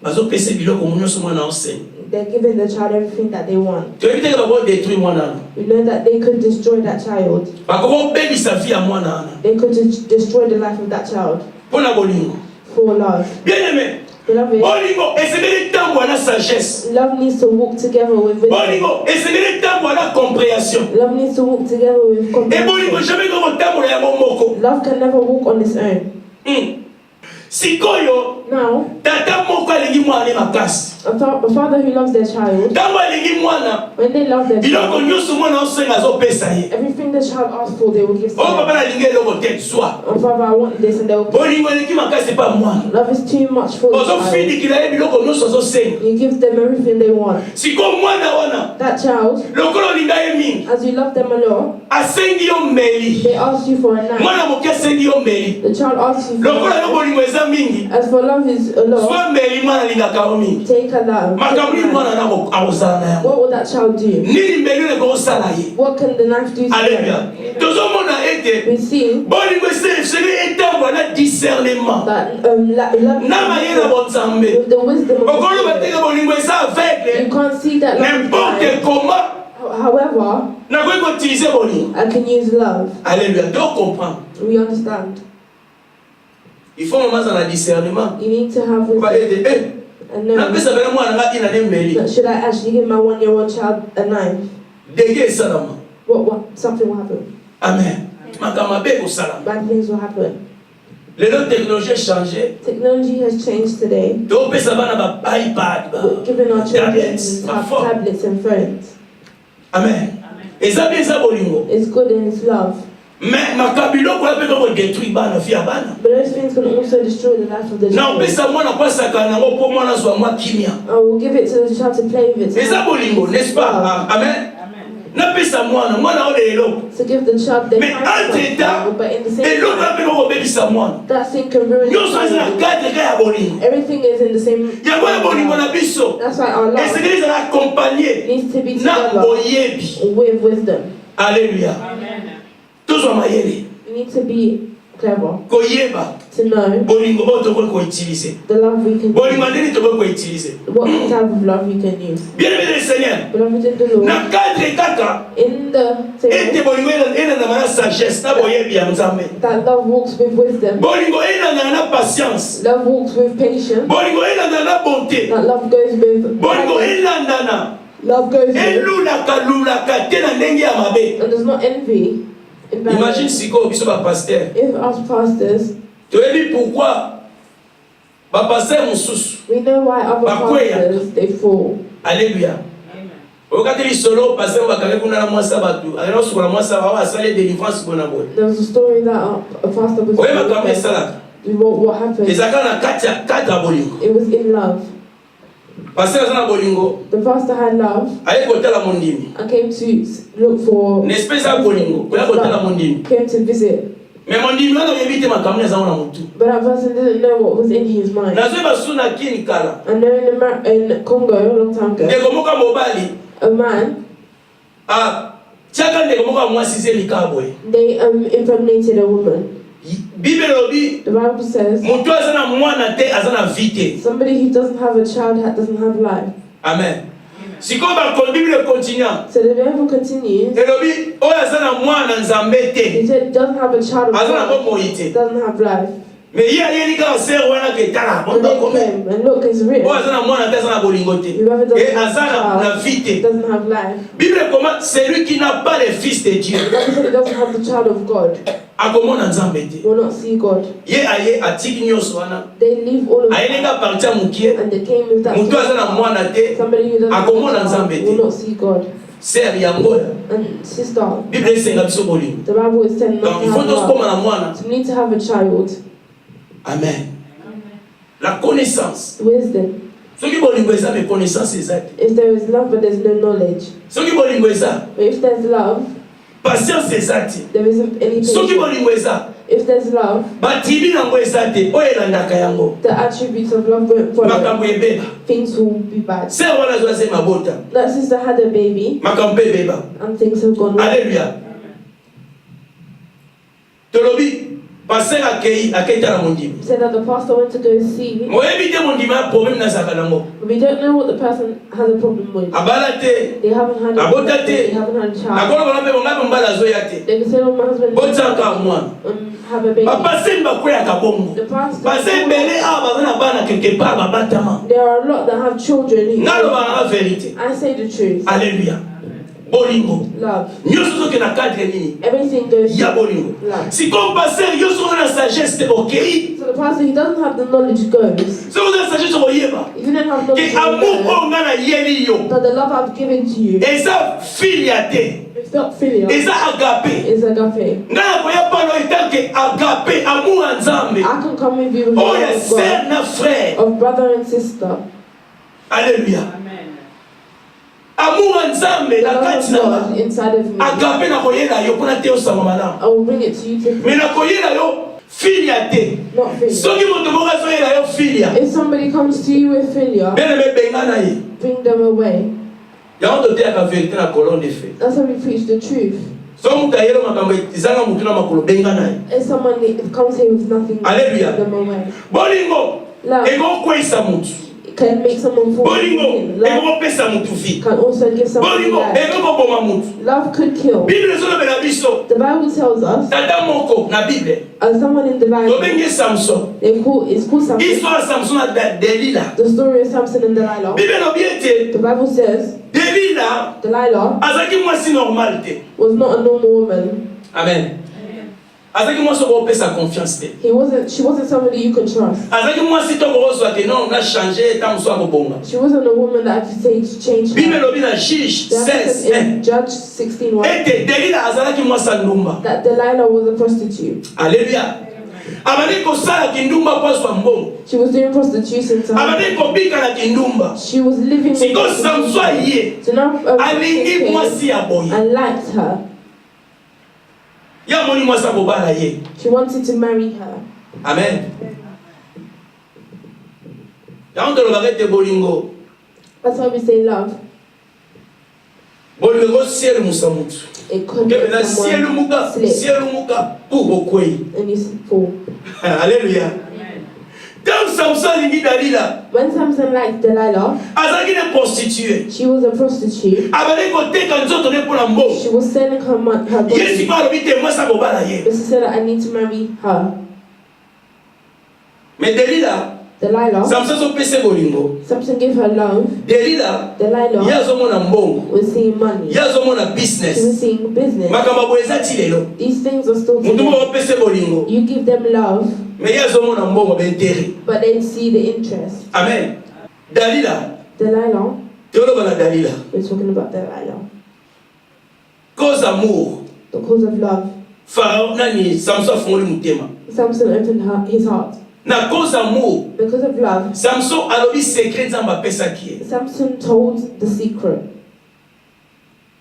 Bazo pese biloko munyoso mwana enseigne. They're giving the child everything that they want. Tu évite que babo détruire mwana. You know that they could destroy that child. Bako bebisa vie ya mwana. They could destroy the life of that child Pona bolingo. for love. Bien aimé. Beloved, Bolingo esengeli tambo na sagesse. love needs to walk together with wisdom. Bolingo esengeli tambo na compréhension. Love needs to walk together with Et bolingo compassion. jamais comme tambo ya moko. Love can never walk on its own. Sikoyo Now, tata moko alingi mwana makasi. a father who loves their child, Tambo alingi mwana. when they love their Biloko child, nyonso mwana osenga azopesa ye. everything the child asks for, they will give to Oh papa them. nalingi eloko te soit. Oh, Father, I want this, and they will give. Bolingo elingi makasi pa mwana. Love is too much for the child. Ozofindikila ye biloko nyonso azosenga. You give them everything they want. Siko mwana wana. That child, Lokolo olinga ye mingi. as you love them a lot, Asengi yo mbeli. they ask you for a knife. Mwana moke asengi yo mbeli. The child asks you for Lokolo a yo knife. bolingo eza mingi. As for love is a lot, Soit mbeli mwana alingaka yo mingi. take a love. Take Makambo a nini knife. mwana na akozala na yango. What will that child do? Nini mbeli ne kosala ye. What can the knife do to Alléluia. them? Tozomona ete We see bolingo esengeli etambo na discernement. that Na mayele na bonzambe. with the wisdom of Okoloba the teke Spirit, bolingo eza aveugle. you can't see that love is N'importe blind. comment. However, Nakoki koutiliser bolingo. I can use love. Alléluia. Donc comprendre. We understand. Il faut maman dans le discernement. You need to have Ba wisdom ete and know napesa bana mwana nga ina ne mbeli. that should I actually give my 1-year-old child a knife? Dege esalama. Something will happen. Amen. Makambo mabe kosalama. Bad things will happen. Lelo technologie changé. Technology has changed today. Topesa bana ba iPad ba. We're giving our children Tablets. Ba phone. tablets and phones. Amen. Eza bien eza bolingo. It's good and it's love. Mais makabilo kwa peka ko détruire bana via bana. But those things can also destroy the life of the Na child. opesa mwana kwa saka na ngo po mwana zwa mwa kimia. I will give it to the child to play with it. Eza bolingo, n'est-ce pas? Amen. Na pesa mwana olelo. To give the child their Mais entre-temps, but in the same eloko time, apeka ko bebisa mwana. that thing can ruin the Nyonso eza na child. cadre ka ya bolingo. Everything is in the same. Yango ya bolingo na biso. That's why our love Esengeli ezala accompagné needs to be na together boyebi. with wisdom. Alléluia. Tozwa mayele. You need to be clever Koyeba. to know Bolingo bo tokoki koutiliser. the love we can Bolingo use, ndeni tokoki koutiliser. what type of love we can use. Bien aimé le Seigneur. Beloved in the Lord, Na cadre kaka in the ete same bolingo enanga na sagesse na boyebi ya Nzambe. that love walks with wisdom, Bolingo enanga na patience. love walks with patience, Bolingo enanga na bonté. that love goes with Bolingo kindness, elandana. love goes with Elulaka te na ndenge ya mabe. and does not envy. In bad Imagine ways. siko biso ba pasteur. If us pastors, Toyebi pourquoi ba pasteur mosusu. we know why other Bakweya. pastors they fall. Alléluia. Okateli solo pasteur bakanga kuna na mwasa batu. Alelo sukula mwasa ba asale délivrance bona boy. There was a story that a pastor was Oye makambo esala. what happened. Ezaka na kati ya cadre bolingo. It was in love. Pasteur azana bolingo. The pastor had love Aye kotala mondimi. and came to look for, N'espèce ya bolingo. Koya kotala mondimi. came to visit. Mais mondimi wana oyebi te makambo ezango na mutu. But that person didn't know what was in his mind. Nazwe basuna kini kala. I know in Congo a long time ago, Ndeko moka mobali. a man, Tiaka ndeko moka mwasi ze likabwe. they impregnated a woman. Bible lobi. The Bible says Mutu azana mwana te azana vite. somebody who doesn't have a child doesn't have life. Amen. Siko ba Bible continue. So the Bible continues. Elobi oyo azana mwana nzambe te. He said doesn't have a child of Azana God, bo moite. doesn't have life. Mais ye ayeli kaka ser wana ke tala. And Bonda they kome. came and look, it's written. Oyo azana mwana te azana bolingo te. Whoever doesn't Et have azana na a vite. child doesn't have life. Bible comment celui qui n'a pas le fils de Dieu. The Bible said it doesn't have the child of God. akomona nzambe te. will not see God. Ye aye atiki nyonso wana. They leave all of Ayelenga that partia mukie. and they came with that. Mutu aza na mwana te. Somebody who doesn't Akomona have a nzambe child te. will not see God. Sœur yango. And sister, Bible esenga biso bolingo. the Bible is telling Donc us il to faut have tous love. koma na mwana. So we need to have a child. Amen. La connaissance. Wisdom. Soki bolingo eza mais connaissance exacte. If there is love but there's no knowledge. Soki bolingo eza. But if there's love, Patience exacte. there isn't any Soki patience. bolingo eza. If there's love, Batibi nango eza te. Oyo elandaka yango. the attributes of love won't follow. Makambo ebeba. Things will be bad. Sœur wana zo ase mabota. That sister had a baby Makambo ebeba. and things have gone wrong. Alléluia. Tolobi passer akei tala mondimi. Said that the pastor went to go see, Moyebi te mondimi a problème na saka nango. but we don't know what the person has a problem with. Abala te. They haven't had Abota a te. they haven't had a child. Nakolo bana pe bonga mbala zo ya te. They can say, oh, my husband Botaka mwana. have a baby. Papa semba kwela kabongo. The pastor, Basembele aba na bana quelque part babatama. there are a lot that have children who, Ngalo ba la vérité. I say the truth. Alléluia. Bolingo. Love. Nyoso zo ke na cadre nini? Everything goes Ya bolingo. love. Si comme pasteur yoso na sagesse te OK. So the pastor, he doesn't have the knowledge goes. So na sagesse oyeba. If you don't have knowledge, Ke amour o nga na yeli yo. that the love I've given to you, Eza filiate. it's not filial, Eza agape. it's agape. Nga koya palo etanke agape amour ya Nzambe. I can come with you with the Oh love ya of God, sœur na frère. of brother and sister. Alléluia. Amour ya Nzambe The na love kati of na God nga. inside of me. Agape na koyela yo pona te osama malamu. I will bring it to you to Mais na koyela yo filia te. not filial. Soki moto moko azoyela yo filia. If somebody comes to you with filial, Bene me benga na ye. bring them away. Yango toteyaka vérité na colonne de feu. That's how we preach the truth. So mutu ayelo makambo ezanga mutu na makolo benga na ye. If someone comes here with nothing, Hallelujah. bring them away. Bolingo Love ekokwesa mutu. can make someone fall Bolingo in. Love ekopesa mutu vie. can also give someone Bolingo life. ekoboma mutu. Love could kill. Bible ezolobela biso. The Bible tells us, Tata moko na Bible. as someone in the Bible, Tobenge Samson. it's called Samson. Histoire ya Samson na Delila. The story of Samson and Delilah. Bible elobi ete The Bible says Delila Delilah azalaki mwasi normal te. was not a normal woman. Amen. Azalaki mwasi okopesa confiance te. She wasn't somebody you could trust. Azalaki mwasi to kozwa te non na changer ta mosu akobonga. She wasn't a woman that I could say to change Bible her. elobi na Juge There says 16 in Judge 16:1 ete Delila azalaki mwasi ndumba. that Delilah was a prostitute. Alléluia. Abandi kosala kindumba kwa azwa mbongo. She was doing prostitution to her. Abandi kobika na kindumba. She was living with Siko Samson ye. So now Alingi mwasi ya boye. and liked her. Ya moni mwasi akobala ye. She wanted to marry her. Amen. Yango tolobaka ete bolingo. That's why we say love. Bolingo sielu musa mutu. It could Kebe na make someone slip sielu muka pour bokwei. and you fall. Alléluia. Donc Samson alingi Dalila. When Samson liked Delilah, Azalaki ne prostituée. she was a prostitute. Abandi koteka nzoto ne mpona mbongo. She was selling her Yesu body. ko alobi te mwasi akobala ye. But she said that I need to marry her. Mais Delila, Delilah, Samson azopesa bolingo. Samson gave her love. Delila, ye Delilah azomona mbongo. was seeing money. Ye azomona She business. was seeing business. Makambo boye eza ti lelo. These things are still Mutu together. moko opesa bolingo. You give them love, Mais ye azomona mbongo b'intérêt. but they see the interest. Amen. Dalila, Delilah, teoloba na Dalila. we're talking about Delilah. Cause amour. The cause of love. Pharaon nani Samson afungoli mutema. Samson opened his heart. Na cause amour. Because of love, Samson alobi secret Nzambe apesaki ye. Samson told the secret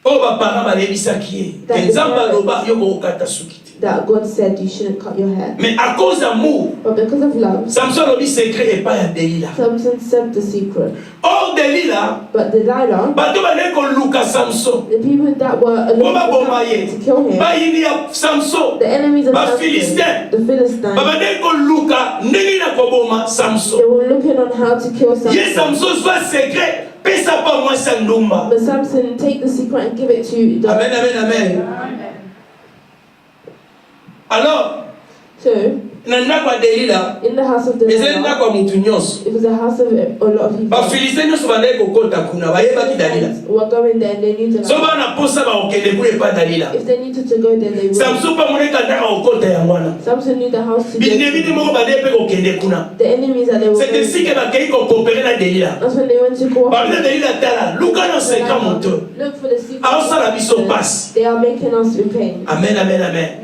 Oyo baparent balebisaki ye. Ke Nzambe aloba yo kokata suki te. that God said you shouldn't cut your hair. Mais à cause d'amour, But because of love, Samson alobi secret epai ya Delila. Samson said the secret. Or Delila, But Delilah, bato baleki koluka Samson. the people that were Po baboma looking ye. to kill him, Bayini ya Samson. the enemies of Ba Samson, Philistine. the Philistines, Babandeki koluka ndenge na koboma Samson. they were looking on how to kill Ye Samson. Samson zwa secret pesa pa mwasi ya ndumba. But Samson take the secret and give it to the. Amen, amen, amen. Alors, So na ndako ya Delila in the house of ezali Delilah, ndako ya mutu nyonso. it was a house of a lot of people. Bafiliste nyonso bandaki kokota kuna bayebaki Dalila. Were going there and they knew So Delilah. bana posa bakokende kuna epa Dalila. If they needed to go there, they would. Samson pa moneka ndaka kokota ya mwana. Samson knew the house to go Binebine to. moko bade pe kokende kuna. The enemies that they were C'est going ainsi to. que bakei kokopere na Delila. That's when they went to go Bamina Delila tala luka na 50 moto. Look for the secret. Aosala biso passe. They are making us in pain. Amen, amen, amen.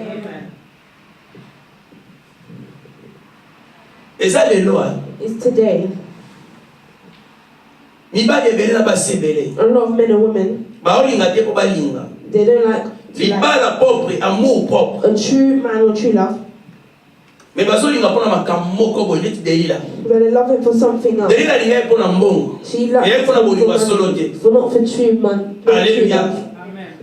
Eza lelo It's today. mibali ebele na basi ebele A lot of men and women, baolinga te po balinga they don't like to like libala propre amour propre a true man or true love, mais bazolinga mpona makambo moko boye neti Delila. but they love him for something else. Delila alinga ye mpona mbongo She loves ye him mpona bolingo ya for solo money, te. for not for true man, not true Alléluia. love.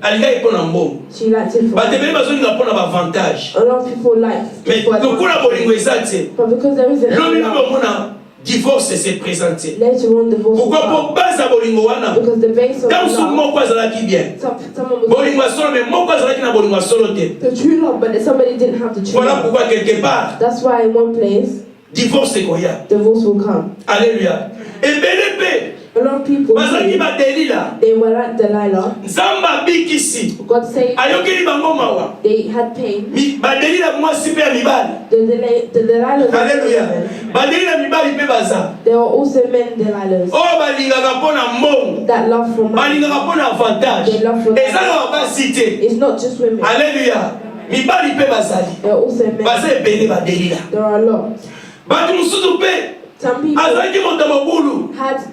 Alinga ye mpona mbongo She likes him for bato money. ebele bazolinga mpona bavantage A lot of people like mais for lokula bolingo eza te but because there isn't lo any mimi love, bomona divorce s'est présenté. later on divorce will Pourquoi come. po base ya bolingo wana Because the base of ntango mosusu love, moko azalaki bien someone was bolingo ya solo mais moko azalaki na bolingo ya solo te. the true love, but somebody didn't have the true Voilà love. pourquoi quelque part That's why in one place, divorce ekoya. divorce will come. Alléluia. Ebele pe A lot of people, bazalaki badelila they were like Delilah. nzambe abikisi God saved, ayokeli bango mawa they had pain. badelila mwasi mpe ya mibali. The Delilahs, Alléluia. Badelila mibali mpe baza there were also men Delilahs oyo balingaka mpona mbongo that love for money. balingaka mpona avantage They love for ezalaka basi te. It's not just women. Alléluia. Mibali mpe bazali There are also men. baza ebele badelila. There are a lot. Bato mosusu mpe Some people azalaki moto mobulu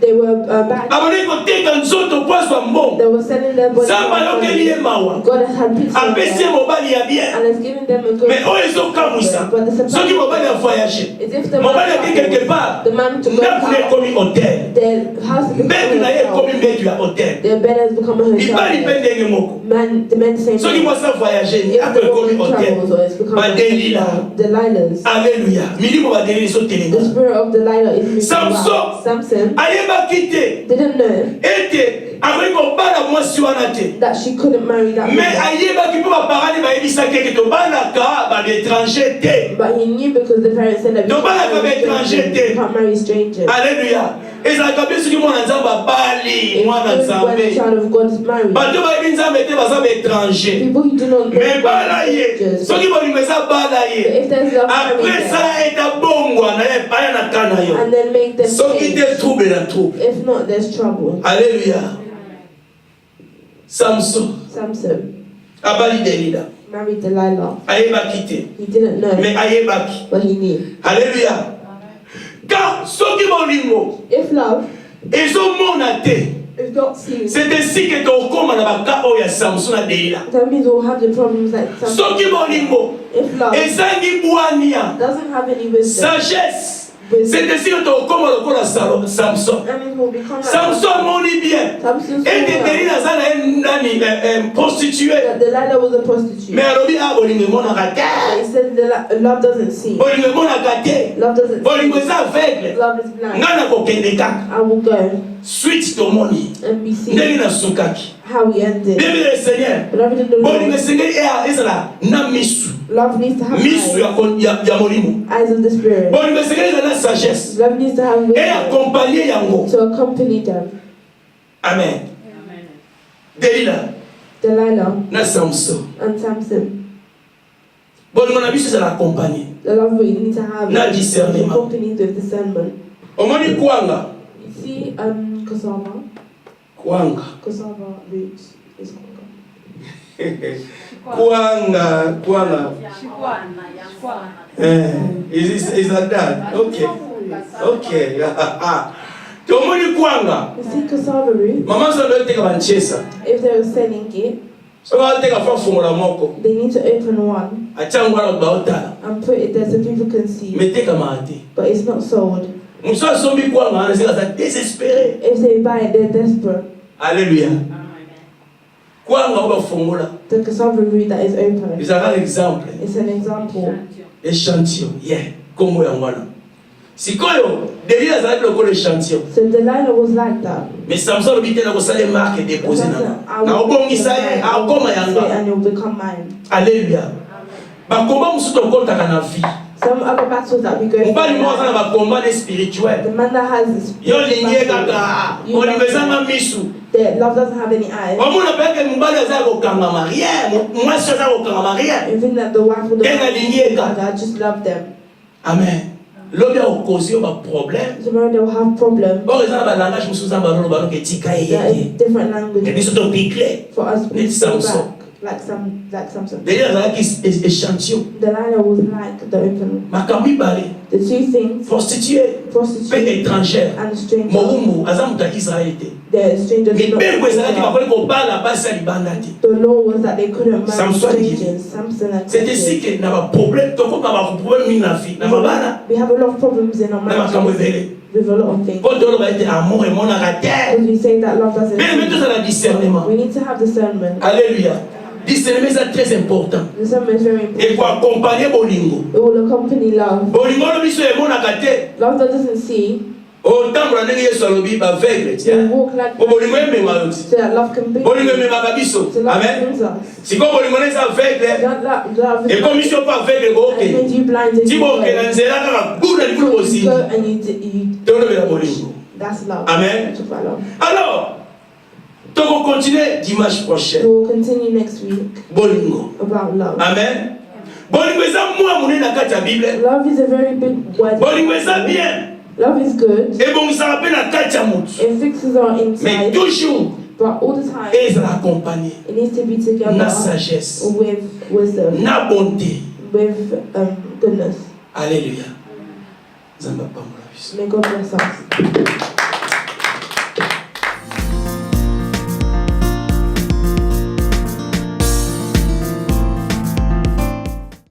they were bad. abandaki koteka nzoto poaswa mbongo They were selling their body. nzambe ayokeli ye mawa God has had pity on apesi ye them mobali ya bien. and has given them a good. Mais oyo ezokamwisa soki mobali avoyage It's if the mobali ake quelque part the man to go ndako na out, ekomi hotel their house has become mbetu na ye a hotel. ekomi mbetu ya hotel. Their bed has become a mibali mpe hotel. ndenge moko The men same soki way. mwasi avoyage If ako the ekomi woman hotel. travels or it's become a Badelila. hotel, Delilahs. Alleluia. milimo badelili The ezotelenga spirit of Delilah is moving Samson. around. Samson ayebaki te didn't know ete akoki kobala mwasi wana te that she couldn't marry that mais man. ayebaki mpo baparani bayebisaki eke tobalaka baétranger te. But he knew because the parents said that we Donc, can't pas marry la strangers. étranger. We can't marry strangers. Alléluia. ezalaka mpe soki mwana nzambe abali mwana It's good when the nzambe child of God is married. bato bayebi nzambe te baza baétranger People who do not know me bala ye strangers. soki bolingo eza bala But ye if there's love married apres there, sala eta bongwana ye aya na ka na yo and then make them soki change. te trouble na trouble. If not, there's trouble. Alléluia. Samson Samson abali Delila married Delilah. ayebaki te He didn't know, me ayebaki. but he knew. Alléluia. Car soki bolingo If love ezomona te is not seen, c'est ainsi que tokóma na baka oyo ya Samson na Delila. that means we'll have the problems that Samson. Soki bolingo If love ezangi bwania doesn't have any wisdom, sagesse c'est ainsi que tokóma lokola Samson. that means we'll become like Samson amoni bien Samson saw ete well Delila aza na ye nani prostituée that Delilah was a prostitute. mais alobi a bolingo emonaka But te he said love doesn't see. bolingo emonaka te Love doesn't bolingo see. eza aveugle Love is blind. ngai nakokende kaka I will go suite tomoni and be seen ndenge nasukaki how we ended. bible le seigneur Beloved in the bolingo Lord, esengeli ezala na misu love needs to have misu ya molimo eyes of the Spirit. bolingo esengeli ezala na sagesse Love needs to have e wisdom akompagne yango. to accompany them. Amen. Delila Delilah na Samson and Samson. bolingo na biso ezala akompagne The love we need to have na is discernement. accompanied with discernment. omoni kwanga You see, cassava root is kwanga is like that. Okay tomoni kwanga You see, cassava root, mama so ndo teka banchesa if they were selling it, so ba teka fa fungola moko they need to open one achangwa na baota and put it there so people can see. meteka mate But it's not sold. muso sombi kwanga ana sika za désespéré. If they buy it, they're desperate. Alléluia. Kwanga oba fungola The cassava root that is open, is un exemple it's an example. échantillon yeah kombo ya mwana sikoyo Delila azalaki lokola échantillon So Delilah was like that. mais Samson alobi te nakosala marque déposé na obongisa ye akoma yanga. and you'll become mine. Alléluia. Bakomba mosusu tokotaka na vie Some other battles that we go On parle through. moi dans ma combat spirituel. The man that has this Yo lingie kaka, You on love libezanga them. misu. Their love doesn't have any eyes. On m'a pas que mbali za ko kangama rien, moi je za ko kangama rien. You think that the wife will Then I ligne ka. I just love them. Amen. L'objet au cause ba problème. Tomorrow they will have problems. Bon exemple ba langage musu za ba lo ba ke tika There is yeye. different Et languages puis surtout piqué. for us to Let's go Samson. back. Like Samson. D'ailleurs ça qui échantillon. Delilah was like the open. Makambi bale. The two things, Prostituée, pe prostitute étrangère. and stranger. Morumu azamuta Israël te. The stranger Mais did not bien que ça qui va belong. ko bala basa libanda te. The law was that they couldn't marry Samson dit. strangers. Samson and C'est ici que n'a pas problème, donc on va problème mina fi. Na mabana. we have a lot of problems in our Na makambo marriages ebele. with a lot of things. Quand on va être amour et mon caractère. Because we say that love doesn't Mais tout ça la discernement. we need to have discernment. Alléluia. Discernement c'est très important. Discernment is very Et pour important. accompagner bolingo. It will accompany love. Bolingo lo biso e mon caractère. Love that doesn't see, Autant pour ndenge Yesu alobi ba aveugle will tiens. walk like Bolingo emema yo. so that love can be. Bolingo emema ka biso. So love Amen. brings us. Si ko bolingo neza aveugle, Love et is comme mission pas aveugle ko and ok. made you blind and Si you bo go. ke na nzela kaka buna likulu You aussi. go and you Te on la bolingo. that's love. Amen. Talk about love. Alors, donc on continue dimanche prochain. We will continue next week Bolingo. about love. Amen. Bolingo eza mwa munene na kati ya Bible. Love is a very big word. Bolingo eza bien. Love is good. Et bon ça rappelle na kati ya mutu. It fixes our Mais inside, toujours but all the time ezala accompagné it needs to be na together sagesse, with wisdom, na bonté. with goodness. Alléluia. Zamba pambola biso. May God bless us.